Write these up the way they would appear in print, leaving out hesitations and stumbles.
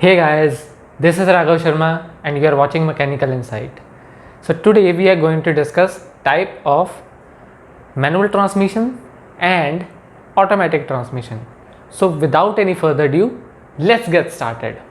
Hey guys, this is Raghav Sharma and you are watching Mechanical Insight. So today we are going to discuss type of manual transmission and automatic transmission. So without any further ado, let's get started.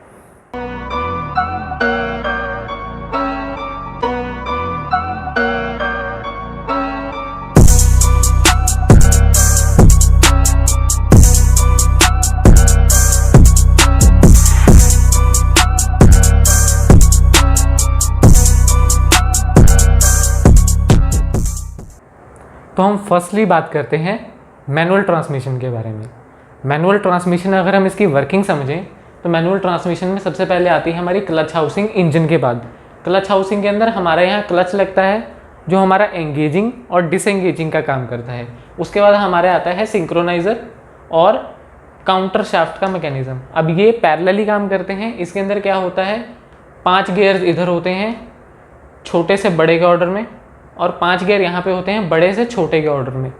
तो हम firstly बात करते हैं manual transmission के बारे में। Manual transmission अगर हम इसकी वर्किंग समझें तो मैनुअल ट्रांसमिशन में सबसे पहले आती है हमारी क्लच हाउसिंग इंजन के बाद। क्लच हाउसिंग के अंदर हमारे यहाँ क्लच लगता है जो हमारा एंगेजिंग और डिसएंगेजिंग का काम करता है। उसके बाद हमारे आता है सिंक्रोनाइज़र और काउंटर शाफ्ट का मैकेनिज़्म। अब ये पैरेलली काम करते हैं। इसके अंदर क्या होता है, 5 गियर्स इधर होते हैं छोटे से बड़े के ऑर्डर में और 5 गियर यहाँ पे होते हैं बड़े से छोटे के ऑर्डर में।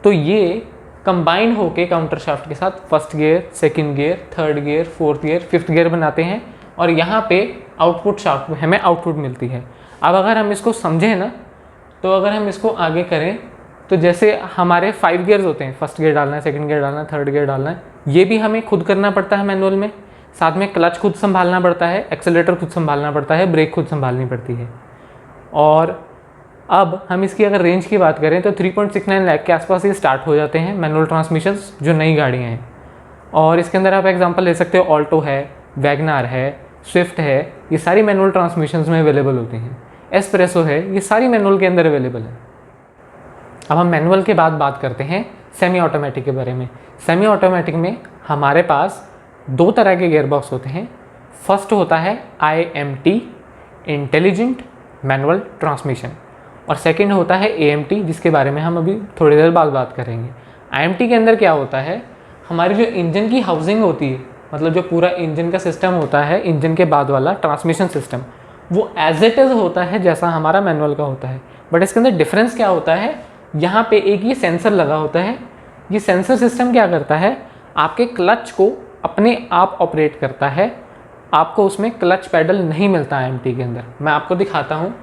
तो ये कंबाइन होके काउंटर शाफ्ट के साथ first gear, second gear, third gear, fourth gear, fifth gear बनाते हैं और यहाँ पे आउटपुट शाफ्ट में हमें आउटपुट मिलती है। अब अगर हम इसको समझें ना, तो अगर हम इसको आगे करें तो जैसे हमारे 5 गियर्स होते हैं, फर्स्ट गियर डालना है, सेकेंड गियर डालना है, थर्ड गियर डालना है, ये भी हमें खुद करना पड़ता है मैनुअल में। साथ में क्लच खुद संभालना पड़ता है, एक्सेलेरेटर खुद संभालना पड़ता है, ब्रेक खुद संभालनी पड़ती है। और अब हम इसकी अगर रेंज की बात करें तो 3.69 लाख के आसपास ये स्टार्ट हो जाते हैं मैनुअल ट्रांसमिशंस जो नई गाड़ियाँ हैं। और इसके अंदर आप एग्जांपल ले सकते हो, ऑल्टो है, वैगनार है, स्विफ्ट है, ये सारी मैनुअल ट्रांसमिशंस में अवेलेबल होती हैं। एस्प्रेसो है, ये सारी मैनुअल के अंदर अवेलेबल है। अब हम मैनुअल के बाद बात करते हैं सेमी ऑटोमेटिक के बारे में। सेमी ऑटोमेटिक में हमारे पास 2 तरह के गियर बॉक्स होते हैं। फर्स्ट होता है IMT, इंटेलिजेंट मैनुअल ट्रांसमिशन, और सेकंड होता है AMT, जिसके बारे में हम अभी थोड़ी देर बाद बात करेंगे। IMT के अंदर क्या होता है, हमारी जो इंजन की हाउसिंग होती है, मतलब जो पूरा इंजन का सिस्टम होता है, इंजन के बाद वाला ट्रांसमिशन सिस्टम, वो एज इट इज़ होता है जैसा हमारा मैनुअल का होता है। बट इसके अंदर डिफरेंस क्या होता है, यहाँ पे एक ये सेंसर लगा होता है। ये सेंसर सिस्टम क्या करता है, आपके क्लच को अपने आप ऑपरेट करता है। आपको उसमें क्लच पैडल नहीं मिलता IMT के अंदर। मैं आपको दिखाता हूँ।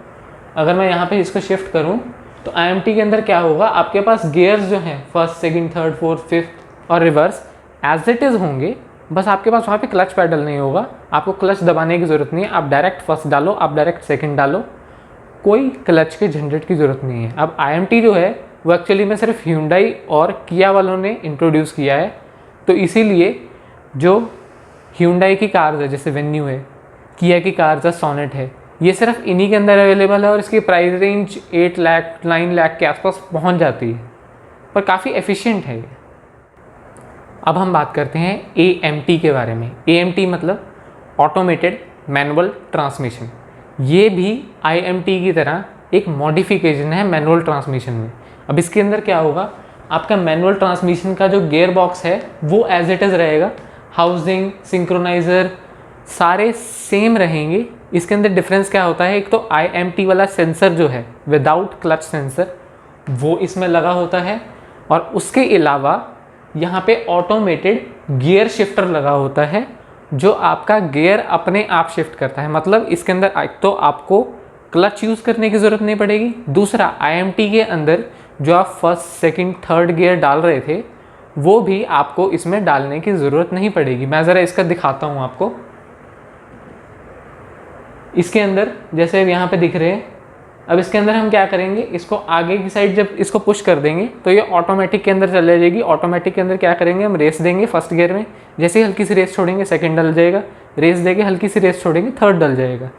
अगर मैं यहाँ पे इसको शिफ्ट करूँ तो IMT के अंदर क्या होगा, आपके पास गियर्स जो हैं first, second, third, fourth, fifth और रिवर्स एज इट इज़ होंगे। बस आपके पास वहाँ पे क्लच पैडल नहीं होगा। आपको क्लच दबाने की ज़रूरत नहीं है। आप डायरेक्ट फर्स्ट डालो, आप डायरेक्ट सेकंड डालो, कोई क्लच के झंझट की ज़रूरत नहीं है। अब IMT जो है वो एक्चुअली में सिर्फ Hyundai और किया वालों ने इंट्रोड्यूस किया है। तो इसीलिए जो Hyundai की कार्स है, जैसे वेन्यू है, किया की कार्स है, सोनेट है, ये सिर्फ इन्हीं के अंदर अवेलेबल है और इसकी प्राइस रेंज 8 लाख 9 लाख के आसपास पहुंच जाती है, पर काफ़ी एफिशिएंट है ये। अब हम बात करते हैं AMT के बारे में। AMT मतलब ऑटोमेटेड मैनुअल ट्रांसमिशन। ये भी IMT की तरह एक मॉडिफिकेशन है मैनुअल ट्रांसमिशन में। अब इसके अंदर क्या होगा, आपका मैनुअल ट्रांसमिशन का जो गियर बॉक्स है वो एज इट इज़ रहेगा। हाउसिंग, सिंक्रोनाइज़र सारे सेम रहेंगे। इसके अंदर डिफरेंस क्या होता है, एक तो IMT वाला सेंसर जो है विदाउट क्लच सेंसर वो इसमें लगा होता है, और उसके अलावा यहाँ पे ऑटोमेटेड गियर शिफ्टर लगा होता है जो आपका गियर अपने आप शिफ्ट करता है। मतलब इसके अंदर एक तो आपको क्लच यूज़ करने की ज़रूरत नहीं पड़ेगी, दूसरा IMT के अंदर जो आप फर्स्ट, सेकंड, थर्ड गियर डाल रहे थे वो भी आपको इसमें डालने की ज़रूरत नहीं पड़ेगी। मैं ज़रा इसका दिखाता हूँ आपको। इसके अंदर जैसे यहाँ पे दिख रहे हैं, अब इसके अंदर हम क्या करेंगे, इसको आगे की साइड जब इसको पुश कर देंगे तो ये ऑटोमेटिक के अंदर चले जाएगी। ऑटोमेटिक के अंदर क्या करेंगे, हम रेस देंगे फर्स्ट गियर में, जैसे ही हल्की सी रेस छोड़ेंगे सेकंड डल जाएगा, रेस देंगे हल्की सी रेस छोड़ेंगे थर्ड डल जाएगा।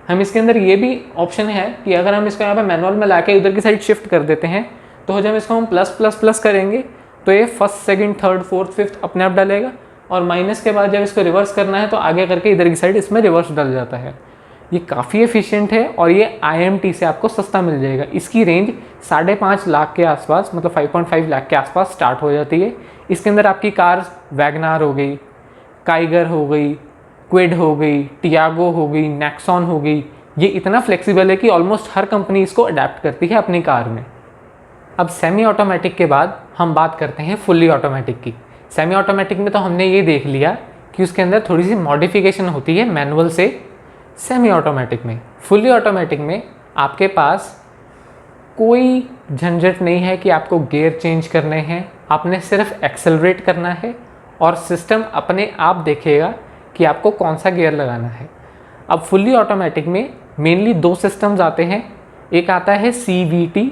हम इसके अंदर ये भी ऑप्शन है कि अगर हम इसको यहाँ पे मैनुअल में लाके उधर की साइड शिफ्ट कर देते हैं तो जब इसको हम प्लस प्लस प्लस करेंगे तो ये first, second, third, fourth, fifth अपने आप डालेगा, और माइनस के बाद जब इसको रिवर्स करना है तो आगे करके इधर की साइड इसमें रिवर्स डल जाता है। ये काफ़ी एफिशिएंट है और ये IMT से आपको सस्ता मिल जाएगा। इसकी रेंज 5.5 लाख के आसपास, मतलब 5.5 लाख के आसपास स्टार्ट हो जाती है। इसके अंदर आपकी कार्स वैगनार हो गई, काइगर हो गई, क्विड हो गई, टियागो हो गई, नेक्सॉन हो गई, ये इतना फ्लेक्सिबल है कि ऑलमोस्ट हर कंपनी इसको अडेप्ट करती है अपनी कार में। अब सेमी ऑटोमेटिक के बाद हम बात करते हैं फुल्ली ऑटोमेटिक की। सेमी ऑटोमेटिक में तो हमने ये देख लिया कि उसके अंदर थोड़ी सी मॉडिफिकेशन होती है मैनुअल से सेमी ऑटोमेटिक में। फुली ऑटोमेटिक में आपके पास कोई झंझट नहीं है कि आपको गियर चेंज करने हैं, आपने सिर्फ एक्सेलरेट करना है और सिस्टम अपने आप देखेगा कि आपको कौन सा गियर लगाना है। अब फुल्ली ऑटोमेटिक में मेनली दो सिस्टम्स आते हैं, एक आता है CVT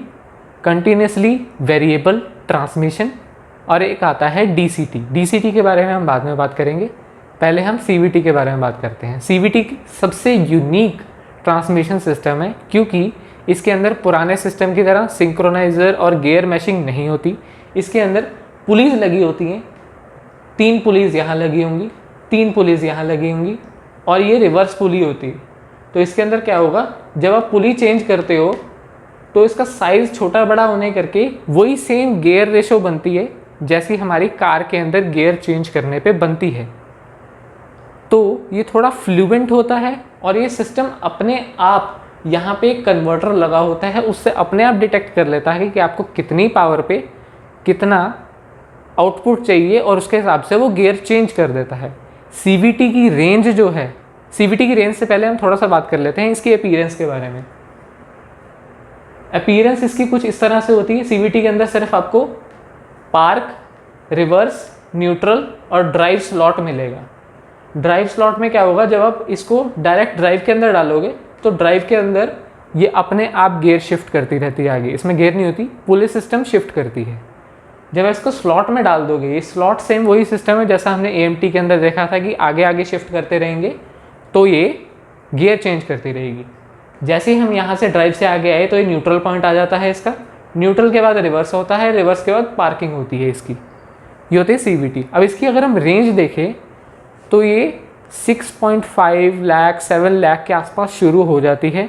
कंटिन्यूसली वेरिएबल ट्रांसमिशन और एक आता है DCT। DCT के बारे में हम बाद में बात करेंगे, पहले हम CVT के बारे में बात करते हैं। CVT सबसे यूनिक ट्रांसमिशन सिस्टम है क्योंकि इसके अंदर पुराने सिस्टम की तरह सिंक्रोनाइज़र और गियर मैशिंग नहीं होती। इसके अंदर पुलीज लगी होती हैं, 3 पुलीज यहाँ लगी होंगी, 3 पुलीज यहाँ लगी होंगी और ये रिवर्स पुली होती है। तो इसके अंदर क्या होगा, जब आप पुली चेंज करते हो तो इसका साइज़ छोटा बड़ा होने करके वही सेम गियर रेशो बनती है जैसी हमारी कार के अंदर गियर चेंज करने पे बनती है। तो ये थोड़ा फ्लुएंट होता है और ये सिस्टम अपने आप यहाँ पे एक कन्वर्टर लगा होता है, उससे अपने आप डिटेक्ट कर लेता है कि आपको कितनी पावर पे कितना आउटपुट चाहिए और उसके हिसाब से वो गियर चेंज कर देता है। CVT की रेंज जो है, CVT की रेंज से पहले हम थोड़ा सा बात कर लेते हैं इसकी अपीयरेंस के बारे में। अपीयरेंस इसकी कुछ इस तरह से होती है, CVT के अंदर सिर्फ आपको पार्क, रिवर्स, न्यूट्रल और ड्राइव स्लॉट मिलेगा। ड्राइव स्लॉट में क्या होगा, जब आप इसको डायरेक्ट ड्राइव के अंदर डालोगे तो ड्राइव के अंदर ये अपने आप गियर शिफ्ट करती रहती है आगे, इसमें गियर नहीं होती, पुली सिस्टम शिफ्ट करती है। जब इसको स्लॉट में डाल दोगे, ये स्लॉट सेम वही सिस्टम है जैसा हमने AMT के अंदर देखा था कि आगे आगे शिफ्ट करते रहेंगे तो ये गियर चेंज करती रहेगी। जैसे ही हम यहाँ से ड्राइव से आगे आए तो ये न्यूट्रल पॉइंट आ जाता है इसका, न्यूट्रल के बाद रिवर्स होता है, रिवर्स के बाद पार्किंग होती है इसकी, ये होती है CVT। अब इसकी अगर हम रेंज देखें तो ये 6.5 लाख 7 लाख के आसपास शुरू हो जाती है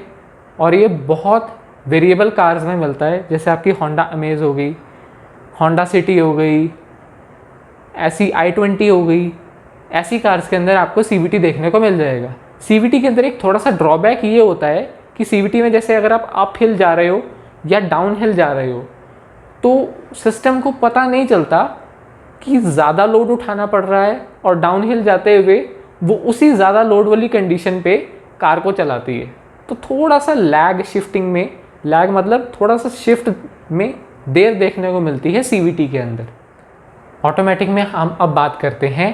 और ये बहुत वेरिएबल कार्स में मिलता है, जैसे आपकी होंडा अमेज हो गई, होंडा सिटी हो गई, ऐसी i20 हो गई, ऐसी कार्स के अंदर आपको CVT देखने को मिल जाएगा। CVT के अंदर एक थोड़ा सा ड्रॉबैक ये होता है कि CVT में जैसे अगर आप अप हिल जा रहे हो या डाउन हिल जा रहे हो तो सिस्टम को पता नहीं चलता कि ज़्यादा लोड उठाना पड़ रहा है और डाउन हिल जाते हुए वो उसी ज़्यादा लोड वाली कंडीशन पे कार को चलाती है। तो थोड़ा सा लैग शिफ्टिंग में, लैग मतलब थोड़ा सा शिफ्ट में देर देखने को मिलती है CVT के अंदर। ऑटोमेटिक में हम अब बात करते हैं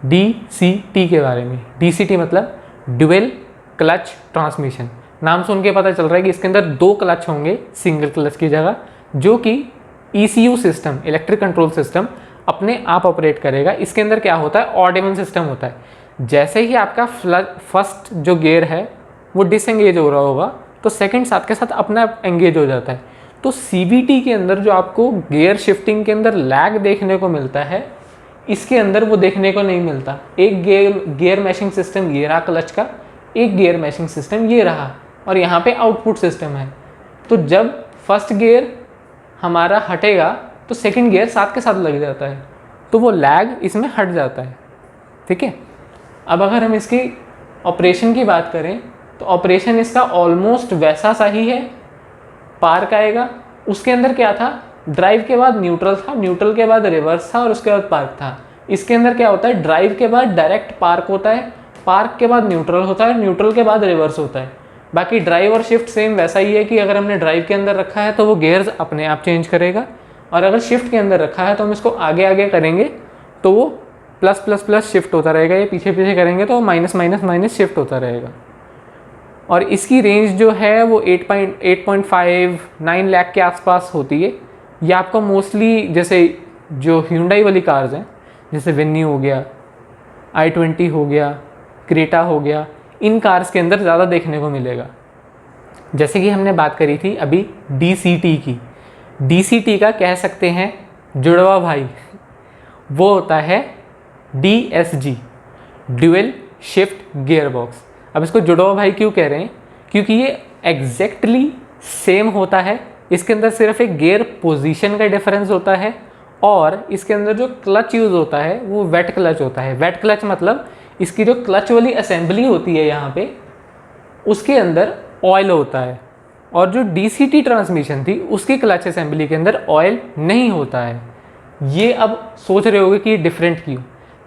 DCT के बारे में। DCT मतलब ड्यूअल क्लच ट्रांसमिशन। नाम सुन के पता चल रहा है कि इसके अंदर 2 क्लच होंगे सिंगल क्लच की जगह, जो कि ECU system, electric control system अपने आप ऑपरेट करेगा। इसके अंदर क्या होता है, ऑड इवन सिस्टम होता है। जैसे ही आपका फर्स्ट जो गियर है वो डिसएंगेज हो रहा होगा तो सेकंड साथ के साथ अपना एंगेज हो जाता है। तो CVT के अंदर जो आपको गियर शिफ्टिंग के अंदर लैग देखने को मिलता है, इसके अंदर वो देखने को नहीं मिलता। एक गियर मैशिंग सिस्टम ये रहा क्लच का, एक गियर मैशिंग सिस्टम ये रहा और यहाँ पे आउटपुट सिस्टम है। तो जब फर्स्ट गियर हमारा हटेगा तो सेकंड गियर साथ के साथ लग जाता है, तो वो लैग इसमें हट जाता है। ठीक है, अब अगर हम इसकी ऑपरेशन की बात करें तो ऑपरेशन इसका ऑलमोस्ट वैसा सा ही है। पार्क आएगा, उसके अंदर क्या था, ड्राइव के बाद न्यूट्रल था, न्यूट्रल के बाद रिवर्स था और उसके बाद पार्क था। इसके अंदर क्या होता है, ड्राइव के बाद डायरेक्ट पार्क होता है, पार्क के बाद न्यूट्रल होता है, न्यूट्रल के बाद रिवर्स होता है। बाकी ड्राइव और शिफ्ट सेम वैसा ही है कि अगर हमने ड्राइव के अंदर रखा है तो वो गियर्स अपने आप चेंज करेगा, और अगर शिफ्ट के अंदर रखा है तो हम इसको आगे आगे करेंगे तो वो प्लस प्लस प्लस शिफ्ट होता रहेगा, ये पीछे पीछे करेंगे तो माइनस माइनस माइनस शिफ्ट होता रहेगा। और इसकी रेंज जो है वो 8.5-9 लाख के आसपास होती है। ये आपको मोस्टली जैसे जो Hyundai वाली कार्स हैं, जैसे वेन्यू हो गया, i20 हो गया, क्रेटा हो गया, इन कार्स के अंदर ज़्यादा देखने को मिलेगा। जैसे कि हमने बात करी थी अभी DCT की, DCT का कह सकते हैं जुड़वा भाई वो होता है DSG, dual shift gear box. अब इसको जुड़वा भाई क्यों कह रहे हैं, क्योंकि ये एग्जैक्टली सेम होता है। इसके अंदर सिर्फ एक गियर पोजीशन का डिफरेंस होता है और इसके अंदर जो क्लच यूज़ होता है वो वेट क्लच होता है। वेट क्लच मतलब इसकी जो क्लच वाली असेंबली होती है यहाँ पे, उसके अंदर ऑयल होता है, और जो DCT ट्रांसमिशन थी उसकी क्लच असेंबली के अंदर ऑयल नहीं होता है। ये अब सोच रहे होगे कि डिफरेंट क्यों।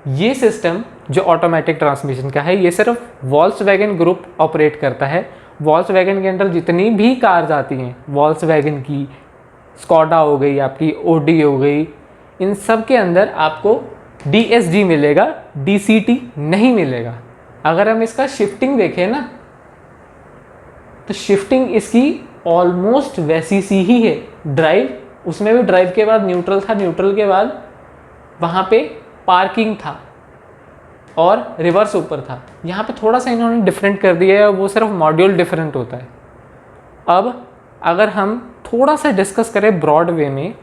ये सिस्टम जो ऑटोमेटिक ट्रांसमिशन का है, ये सिर्फ वॉल्क्सवैगन ग्रुप ऑपरेट करता है। वॉल्क्सवैगन के अंदर जितनी भी कार्स आती हैं, वॉल्क्सवैगन की, स्कॉडा हो गई, आपकी ओडी हो गई, इन सब के अंदर आपको DSG मिलेगा, DCT नहीं मिलेगा। अगर हम इसका शिफ्टिंग देखें ना, तो शिफ्टिंग इसकी ऑलमोस्ट वैसी सी ही है। ड्राइव, उसमें भी ड्राइव के बाद न्यूट्रल था, न्यूट्रल के बाद वहाँ पे पार्किंग था और रिवर्स ऊपर था। यहाँ पे थोड़ा सा इन्होंने डिफरेंट कर दिया है, वो सिर्फ मॉड्यूल डिफरेंट होता है। अब अगर हम थोड़ा सा डिस्कस करें ब्रॉड वे में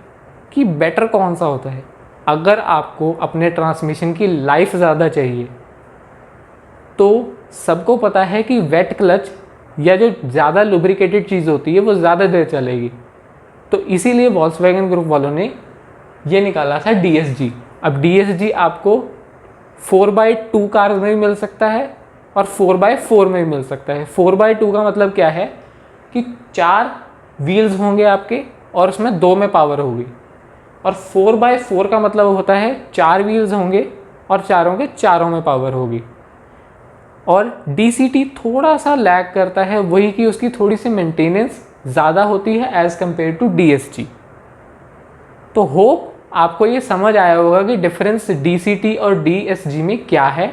कि बेटर कौन सा होता है, अगर आपको अपने ट्रांसमिशन की लाइफ ज़्यादा चाहिए तो सबको पता है कि वेट क्लच या जो ज़्यादा लुब्रिकेटेड चीज़ होती है वो ज़्यादा देर चलेगी। तो इसीलिए वॉल्क्सवैगन ग्रुप वालों ने ये निकाला था DSG। अब DSG आपको 4x2 कार्स में भी मिल सकता है और 4x4 में भी मिल सकता है। 4x2 का मतलब क्या है कि 4 व्हील्स होंगे आपके और उसमें 2 में पावर होगी, और 4x4 का मतलब होता है 4 व्हील्स होंगे और चारों के चारों में पावर होगी। और DCT थोड़ा सा लैग करता है, वही कि उसकी थोड़ी सी मेंटेनेंस ज़्यादा होती है एज़ कम्पेयर टू DSG। तो होप आपको ये समझ आया होगा कि डिफरेंस DCT और DSG में क्या है।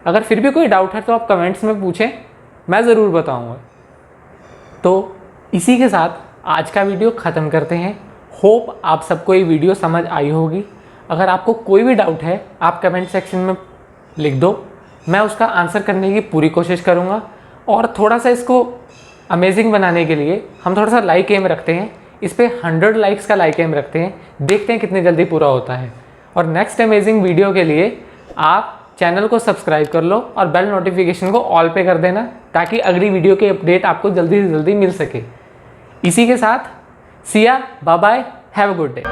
अगर फिर भी कोई डाउट है तो आप कमेंट्स में पूछें, मैं ज़रूर बताऊंगा। तो इसी के साथ आज का वीडियो ख़त्म करते हैं। होप आप सबको ये वीडियो समझ आई होगी। अगर आपको कोई भी डाउट है आप कमेंट सेक्शन में लिख दो, मैं उसका आंसर करने की पूरी कोशिश करूँगा। और थोड़ा सा इसको अमेजिंग बनाने के लिए हम थोड़ा सा लाइक एम रखते हैं, इस पर 100 लाइक्स का लाइक एम रखते हैं, देखते हैं कितनी जल्दी पूरा होता है। और नेक्स्ट अमेजिंग वीडियो के लिए आप चैनल को सब्सक्राइब कर लो और बेल नोटिफिकेशन को ऑल पे कर देना, ताकि अगली वीडियो के अपडेट आपको जल्दी से जल्दी मिल सके। इसी के साथ see ya, bye bye, have a good day.